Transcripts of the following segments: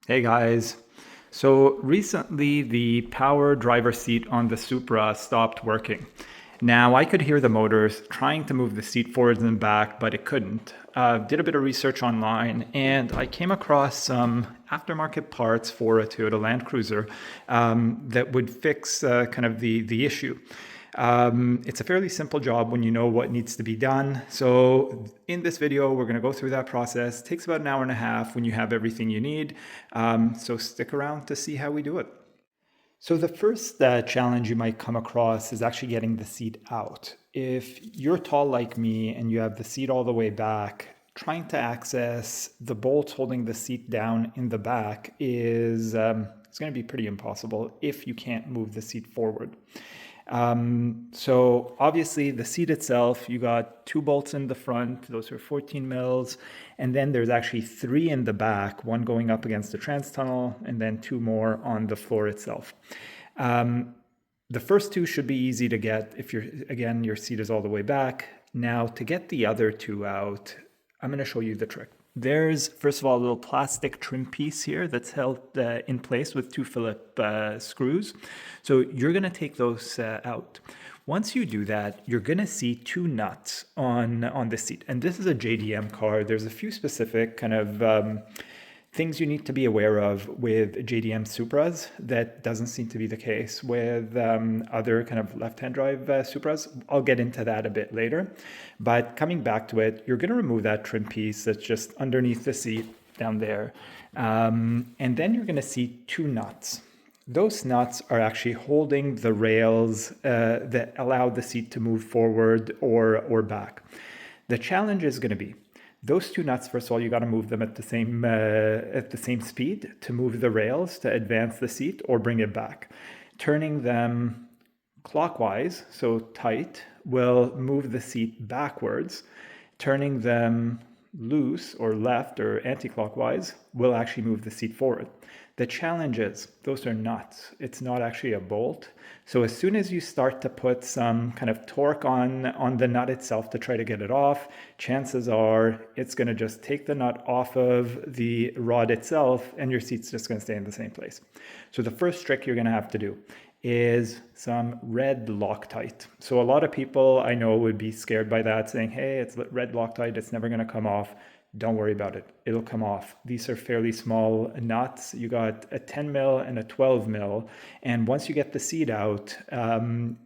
Hey guys. So recently the power driver seat on the Supra stopped working. Now I could hear the motors trying to move the seat forwards and back, but it couldn't. Did a bit of research online and I came across some aftermarket parts for a Toyota Land Cruiser that would fix kind of the issue. It's a fairly simple job when you know what needs to be done. So in this video, we're going to go through that process. It takes about an hour and a half when you have everything you need. So stick around to see how we do it. So the first challenge you might come across is actually getting the seat out. If you're tall like me and you have the seat all the way back, trying to access the bolts holding the seat down in the back is it's going to be pretty impossible if you can't move the seat forward. So obviously the seat itself, you got two bolts in the front, those are 14 mils, and then there's actually three in the back, one going up against the trans tunnel, and then two more on the floor itself. The first two should be easy to get if your seat is all the way back. Now to get the other two out, I'm going to show you the trick. There's, first of all, a little plastic trim piece here that's held in place with two Phillips screws. So you're going to take those out. Once you do that, you're going to see two nuts on the seat. And this is a JDM car. There's a few specific kind of things you need to be aware of with JDM Supras that doesn't seem to be the case with other kind of left-hand drive Supras. I'll get into that a bit later. But coming back to it, you're going to remove that trim piece that's just underneath the seat down there. And then you're going to see two nuts. Those nuts are actually holding the rails that allow the seat to move forward or back. The challenge is going to be those two nuts. First of all, you got to move them at the same speed to move the rails to advance the seat or bring it back. Turning them clockwise, so tight, will move the seat backwards. Turning them loose or left or anti-clockwise will actually move the seat forward. The challenge is those are nuts. It's not actually a bolt. So as soon as you start to put some kind of torque on the nut itself to try to get it off, chances are it's going to just take the nut off of the rod itself and your seat's just going to stay in the same place. So the first trick you're going to have to do is some red Loctite. So a lot of people I know would be scared by that, saying, hey, it's red Loctite, it's never going to come off. Don't worry about it. It'll come off. These are fairly small nuts. You got a 10 mil and a 12 mil. And once you get the seat out,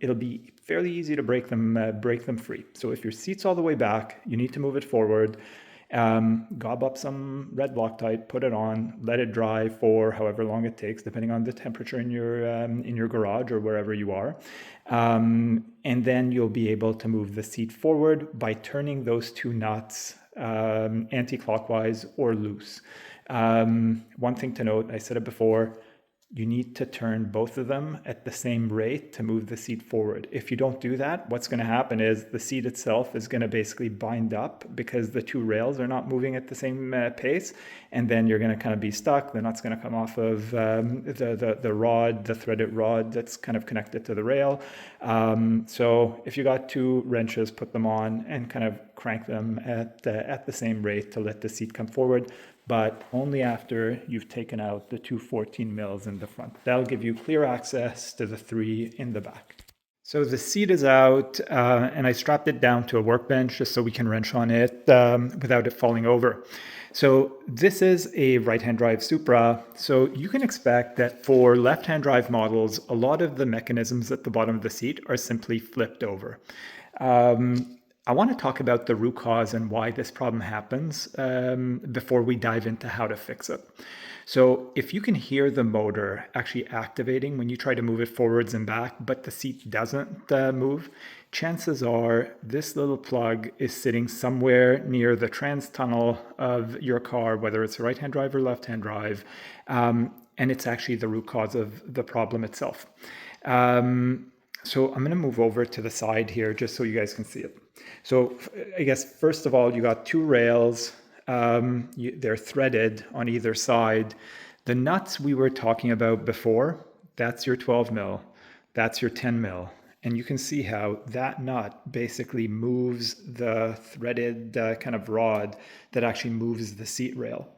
it'll be fairly easy to break them free. So if your seat's all the way back, you need to move it forward. Gob up some red Loctite, put it on, let it dry for however long it takes, depending on the temperature in your garage or wherever you are. And then you'll be able to move the seat forward by turning those two nuts anti-clockwise or loose. One thing to note, I said it before, you need to turn both of them at the same rate to move the seat forward. If you don't do that, what's going to happen is the seat itself is going to basically bind up because the two rails are not moving at the same pace, and then you're going to kind of be stuck. The nut's going to come off of the rod, the threaded rod that's kind of connected to the rail. So if you got two wrenches, put them on and kind of crank them at the same rate to let the seat come forward, but only after you've taken out the two 14 mils in the front. That'll give you clear access to the three in the back. So the seat is out, and I strapped it down to a workbench just so we can wrench on it without it falling over. So this is a right-hand drive Supra, so you can expect that for left-hand drive models, a lot of the mechanisms at the bottom of the seat are simply flipped over. I want to talk about the root cause and why this problem happens before we dive into how to fix it. So if you can hear the motor actually activating when you try to move it forwards and back, but the seat doesn't move, chances are this little plug is sitting somewhere near the trans tunnel of your car, whether it's right-hand drive or left-hand drive, and it's actually the root cause of the problem itself. So I'm going to move over to the side here just so you guys can see it. So I guess first of all, you got two rails. They're threaded on either side. The nuts we were talking about before, that's your 12 mil, that's your 10 mil. And you can see how that nut basically moves the threaded kind of rod that actually moves the seat rail.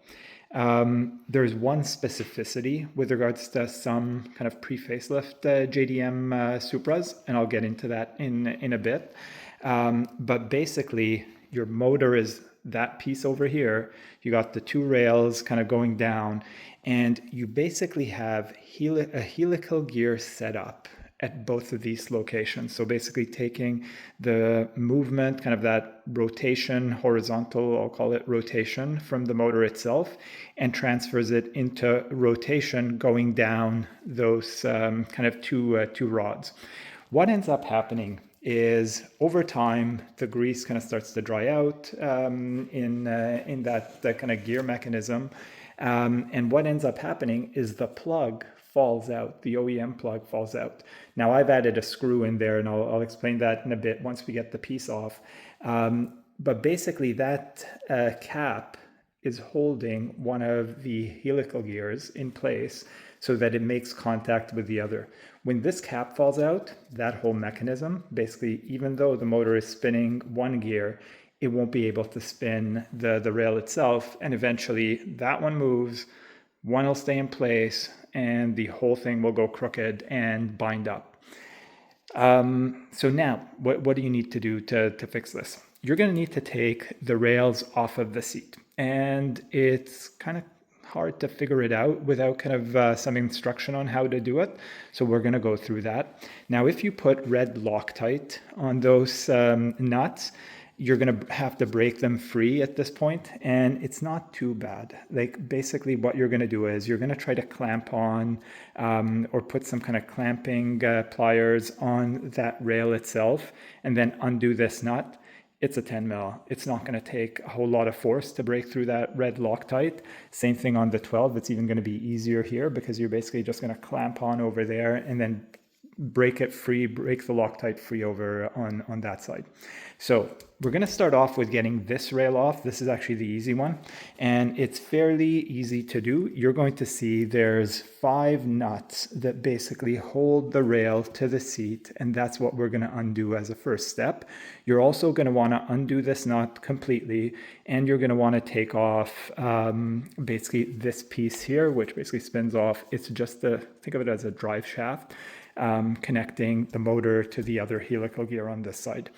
There's one specificity with regards to some kind of pre-facelift JDM Supras, and I'll get into that in a bit. But basically, your motor is that piece over here. You got the two rails kind of going down, and you basically have a helical gear set up at both of these locations. So basically taking the movement, kind of that rotation, horizontal, I'll call it rotation from the motor itself, and transfers it into rotation going down those kind of two rods. What ends up happening is over time, the grease kind of starts to dry out in that kind of gear mechanism. And what ends up happening is the plug falls out, the OEM plug falls out. Now I've added a screw in there, and I'll explain that in a bit once we get the piece off. But basically that cap is holding one of the helical gears in place so that it makes contact with the other. When this cap falls out, that whole mechanism, basically, even though the motor is spinning one gear, it won't be able to spin the rail itself. And eventually that one moves, one will stay in place, and the whole thing will go crooked and bind up. So now, what do you need to do to fix this? You're going to need to take the rails off of the seat. And it's kind of hard to figure it out without kind of some instruction on how to do it. So we're going to go through that. Now, if you put red Loctite on those nuts, you're going to have to break them free at this point, and it's not too bad. Like basically what you're going to do is you're going to try to clamp on or put some kind of clamping pliers on that rail itself and then undo this nut. It's a 10 mil. It's not going to take a whole lot of force to break through that red Loctite. Same thing on the 12. It's even going to be easier here because you're basically just going to clamp on over there and then break it free, break the Loctite free over on that side. So we're going to start off with getting this rail off. This is actually the easy one, and it's fairly easy to do. You're going to see there's 5 nuts that basically hold the rail to the seat, and that's what we're going to undo as a first step. You're also going to want to undo this nut completely, and you're going to want to take off basically this piece here, which basically spins off. It's just think of it as a drive shaft connecting the motor to the other helical gear on this side.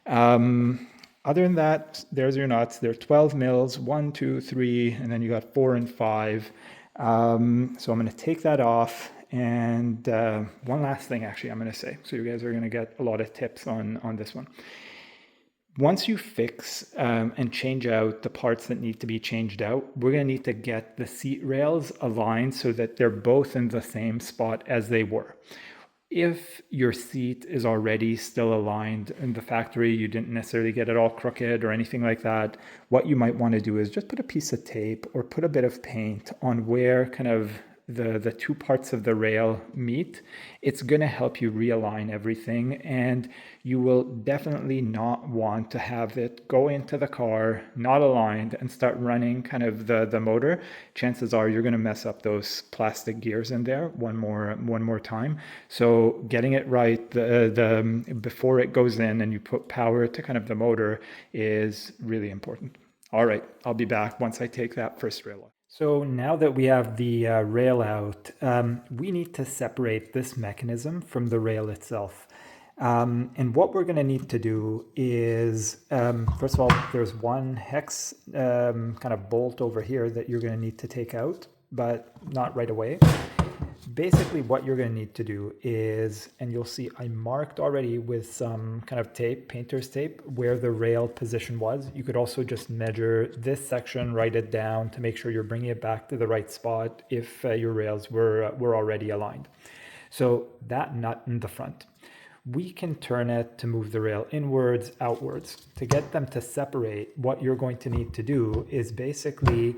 Other than that, there's your nuts. They're 12 mils, 1, 2, 3, and then you got 4 and 5. So I'm going to take that off. And one last thing, actually, I'm going to say. So you guys are going to get a lot of tips on this one. Once you fix and change out the parts that need to be changed out, we're going to need to get the seat rails aligned so that they're both in the same spot as they were. If your seat is already still aligned in the factory, you didn't necessarily get it all crooked or anything like that, what you might want to do is just put a piece of tape or put a bit of paint on where kind of the two parts of the rail meet. It's going to help you realign everything, and you will definitely not want to have it go into the car not aligned and start running kind of the motor. Chances are you're going to mess up those plastic gears in there one more time. So getting it right before it goes in and you put power to kind of the motor is really important. All right, I'll be back once I take that first rail off. So now that we have the rail out, we need to separate this mechanism from the rail itself. And what we're going to need to do is, first of all, there's one hex kind of bolt over here that you're going to need to take out, but not right away. Basically what you're going to need to do is, and you'll see I marked already with some kind of tape, painter's tape, where the rail position was. You could also just measure this section, write it down to make sure you're bringing it back to the right spot if your rails were already aligned. So that nut in the front, we can turn it to move the rail inwards, outwards. To get them to separate, what you're going to need to do is basically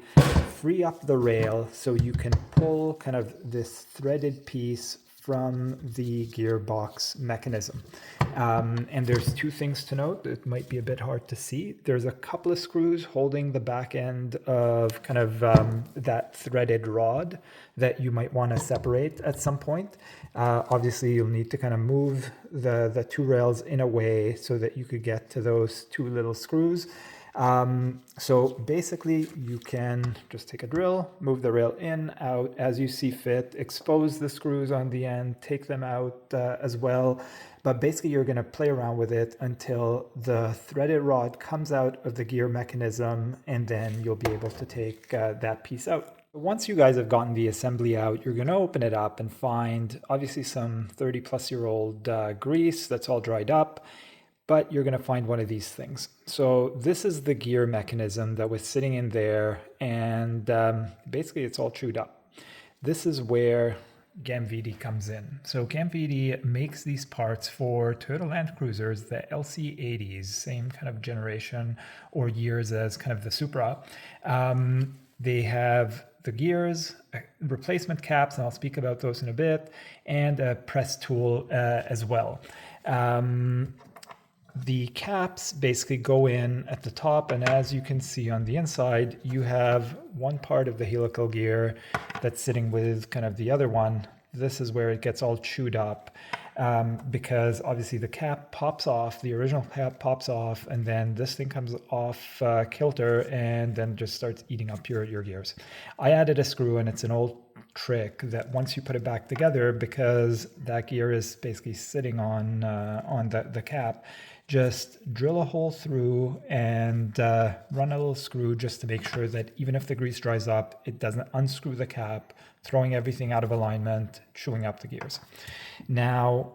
free up the rail so you can pull kind of this threaded piece from the gearbox mechanism. And there's 2 things to note. It might be a bit hard to see. There's a couple of screws holding the back end of kind of that threaded rod that you might want to separate at some point. Obviously, you'll need to kind of move the 2 rails in a way so that you could get to those 2 little screws. So basically you can just take a drill, move the rail in, out as you see fit, expose the screws on the end, take them out as well. But basically you're going to play around with it until the threaded rod comes out of the gear mechanism, and then you'll be able to take that piece out. Once you guys have gotten the assembly out, you're going to open it up and find obviously some 30-plus-year-old grease that's all dried up, but you're going to find one of these things. So this is the gear mechanism that was sitting in there, and basically it's all chewed up. This is where GAMVD comes in. So GAMVD makes these parts for Toyota Land Cruisers, the LC80s, same kind of generation or years as kind of the Supra. They have the gears, replacement caps, and I'll speak about those in a bit, and a press tool as well. The caps basically go in at the top, and as you can see on the inside, you have one part of the helical gear that's sitting with kind of the other one. This is where it gets all chewed up because obviously the cap pops off, the original cap pops off, and then this thing comes off kilter and then just starts eating up your gears. I added a screw, and it's an old trick that once you put it back together, because that gear is basically sitting on the cap, just drill a hole through and run a little screw just to make sure that even if the grease dries up, it doesn't unscrew the cap, throwing everything out of alignment, chewing up the gears. Now,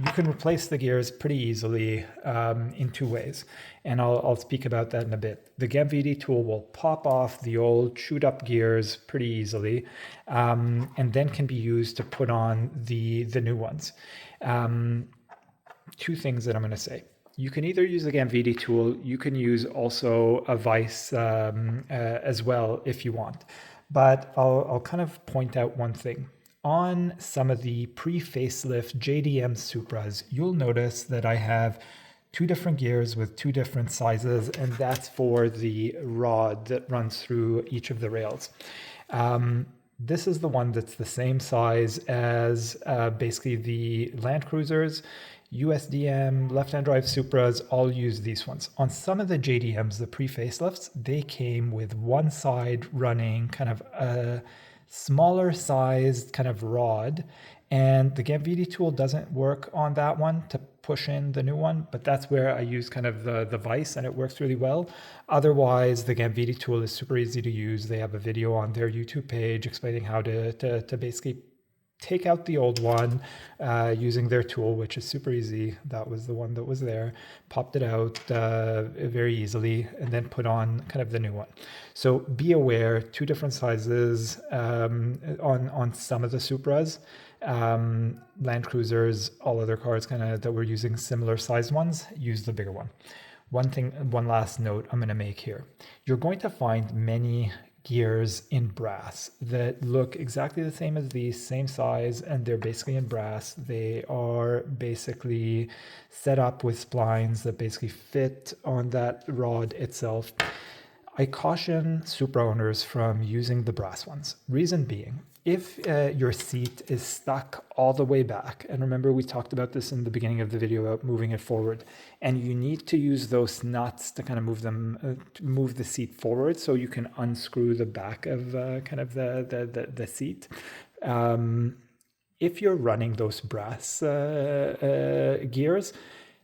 you can replace the gears pretty easily in two ways, and I'll speak about that in a bit. The GAMVD tool will pop off the old chewed up gears pretty easily, and then can be used to put on the new ones. Two things that I'm going to say. You can either use the GAMVD tool, you can use also a vise as well if you want. But I'll kind of point out one thing. On some of the pre-facelift JDM Supras, you'll notice that I have two different gears with two different sizes, and that's for the rod that runs through each of the rails. This is the one that's the same size as basically the Land Cruisers, USDM, left-hand drive Supras, all use these ones. On some of the JDMs, the pre-facelifts, they came with one side running kind of a smaller sized kind of rod, and the GAMVD tool doesn't work on that one to push in the new one, but that's where I use kind of the vise, and it works really well. Otherwise, the GAMVD tool is super easy to use. They have a video on their YouTube page explaining how to basically take out the old one using their tool, which is super easy. That was the one that was there. Popped it out very easily, and then put on kind of the new one. So be aware, two different sizes on some of the Supras. Land Cruisers, all other cars kind of that were using similar sized ones, use the bigger one. One last note I'm going to make here. You're going to find many gears in brass that look exactly the same as these, same size, and they're basically in brass. They are basically set up with splines that basically fit on that rod itself. I caution Supra owners from using the brass ones. Reason being, if your seat is stuck all the way back, and remember we talked about this in the beginning of the video about moving it forward, and you need to use those nuts to kind of move the seat forward so you can unscrew the back of kind of the seat. If you're running those brass gears,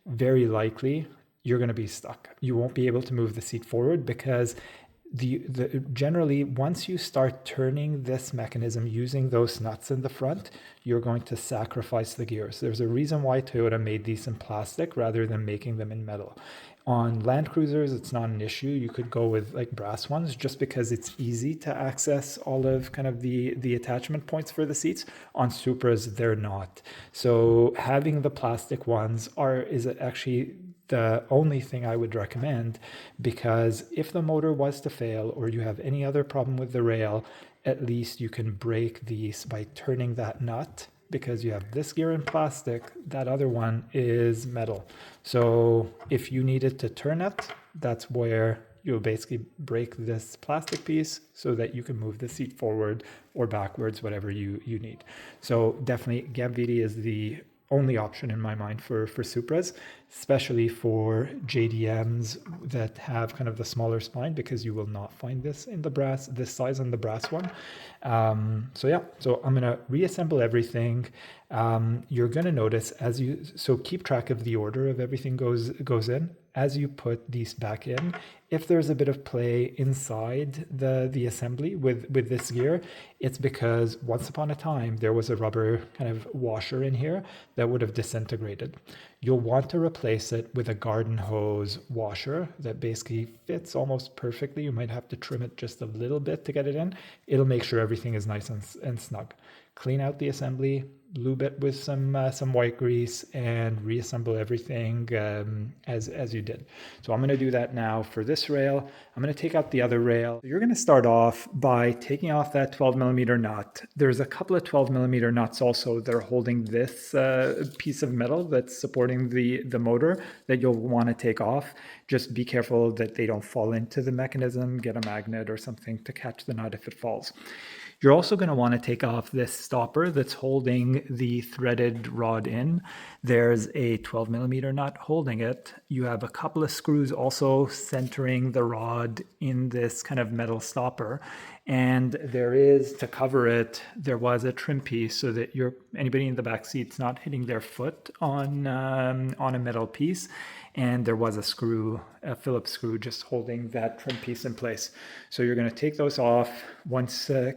very likely you're going to be stuck. You won't be able to move the seat forward because generally once you start turning this mechanism using those nuts in the front, you're going to sacrifice the gears. There's a reason why Toyota made these in plastic rather than making them in metal. On Land Cruisers, it's not an issue. You could go with like brass ones just because it's easy to access all of kind of the attachment points for the seats. On Supras, they're not. So having the plastic ones is actually the only thing I would recommend, because if the motor was to fail or you have any other problem with the rail, at least you can break these by turning that nut, because you have this gear in plastic, that other one is metal. So if you needed to turn it, that's where you'll basically break this plastic piece so that you can move the seat forward or backwards, whatever you need. So definitely GAMVD is the only option in my mind for Supras. especially for JDMs that have kind of the smaller spine, because you will not find this in the brass, this size on the brass one. So I'm gonna reassemble everything. You're gonna notice so keep track of the order of everything goes in. As you put these back in, if there's a bit of play inside the assembly with this gear, it's because once upon a time there was a rubber kind of washer in here that would have disintegrated. You'll want to replace it with a garden hose washer that basically fits almost perfectly. You might have to trim it just a little bit to get it in. It'll make sure everything is nice and snug. Clean out the assembly, lube it with some white grease, and reassemble everything as you did. So I'm going to do that now for this rail. I'm going to take out the other rail. You're going to start off by taking off that 12 millimeter nut. There's a couple of 12 millimeter nuts also that are holding this piece of metal that's supporting the motor that you'll want to take off. Just be careful that they don't fall into the mechanism. Get a magnet or something to catch the nut if it falls. You're also going to want to take off this stopper that's holding the threaded rod in. There's a 12 millimeter nut holding it. You have a couple of screws also centering the rod in this kind of metal stopper. And there is, to cover it, there was a trim piece so that anybody in the back seat's not hitting their foot on a metal piece. And there was a screw, a Phillips screw, just holding that trim piece in place. So you're going to take those off. Once the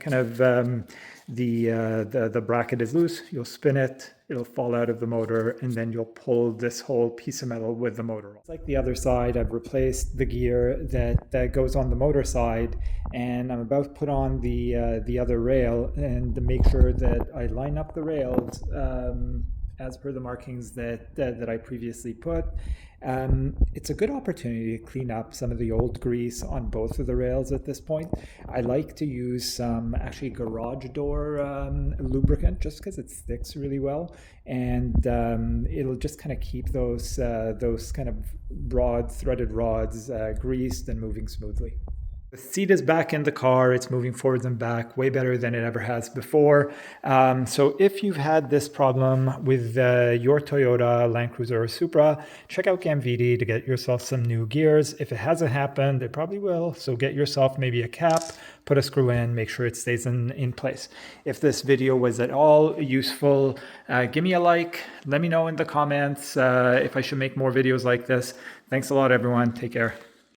bracket is loose, you'll spin it, it'll fall out of the motor, and then you'll pull this whole piece of metal with the motor. It's like the other side. I've replaced the gear that goes on the motor side, and I'm about to put on the other rail and to make sure that I line up the rails as per the markings that I previously put. It's a good opportunity to clean up some of the old grease on both of the rails at this point. I like to use some actually garage door lubricant just because it sticks really well, and it'll just kind of keep those kind of broad threaded rods greased and moving smoothly. The seat is back in the car. It's moving forwards and back way better than it ever has before. So if you've had this problem with your Toyota, Land Cruiser, or Supra, check out GamVD to get yourself some new gears. If it hasn't happened, it probably will. So get yourself maybe a cap, put a screw in, make sure it stays in place. If this video was at all useful, give me a like. Let me know in the comments if I should make more videos like this. Thanks a lot, everyone. Take care.